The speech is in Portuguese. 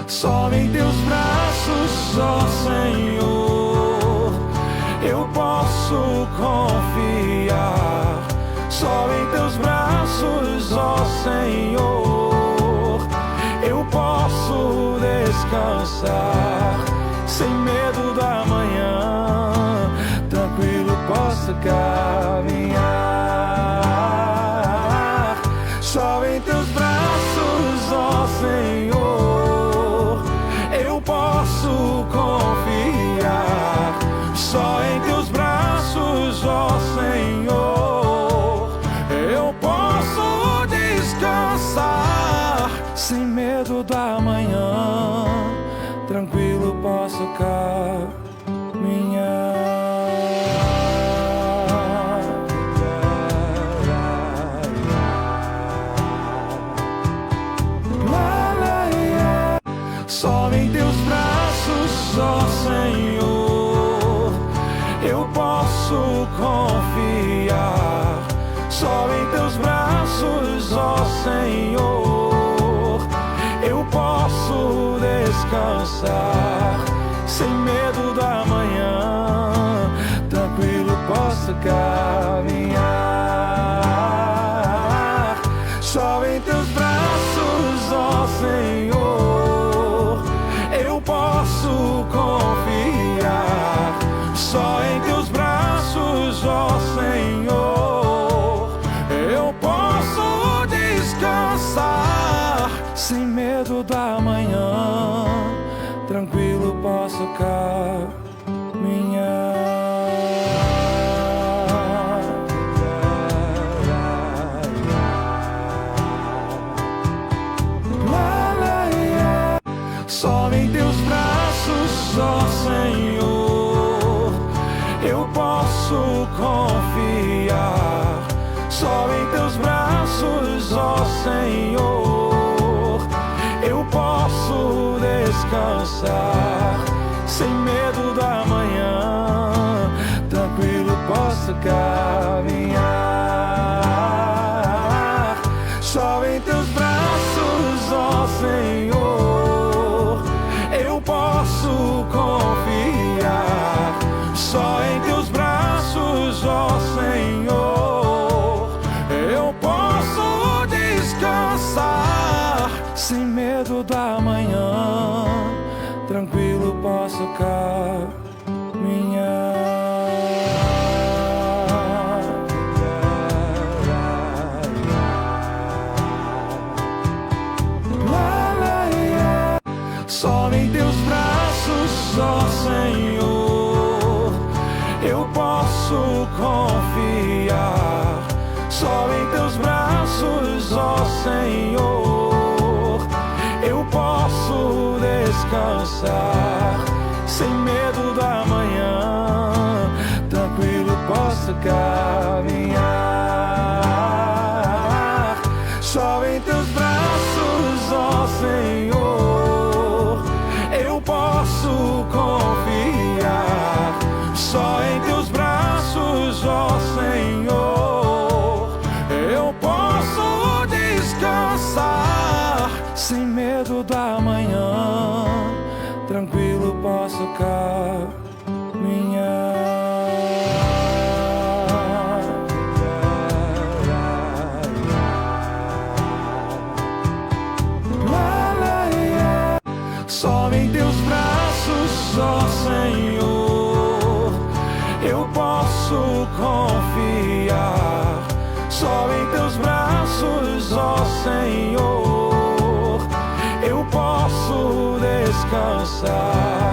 Só em teus braços, ó Senhor, eu posso confiar. Só em teus braços, ó Senhor, eu posso descansar. Sem medo da manhã, tranquilo posso caminhar. Só em teus braços, ó Senhor, eu posso confiar. Só em teus braços, ó Senhor, eu posso descansar. Sem medo da manhã, tranquilo posso caminhar. Só em teus braços, ó Senhor, eu posso confiar. Só em teus braços, ó Senhor, eu posso descansar. Sem medo da manhã, tranquilo posso caminhar. Só em teus braços, ó Senhor, eu posso confiar. Só em teus braços, ó Senhor, eu posso descansar. Sem medo da manhã, tranquilo posso caminhar. Só em teus braços, ó Senhor, eu posso confiar. Só em teus braços, ó Senhor, eu posso descansar. Sem medo da manhã, tranquilo posso caminhar. Só em teus braços, ó Senhor, eu posso confiar. Só em teus braços, ó Senhor, eu posso descansar. Sem medo da manhã, tranquilo posso caminhar. Só em teus braços, ó Senhor, eu posso confiar. Só em teus braços, ó Senhor, eu posso descansar. Sem medo da manhã, tranquilo posso caminhar. Só em teus braços, ó Senhor, eu posso confiar. Só em teus braços, ó Senhor, eu posso descansar. Sem medo da manhã, tranquilo posso caminhar. Só em teus braços, ó Senhor, eu posso confiar. Só em teus braços, ó Senhor, eu posso descansar.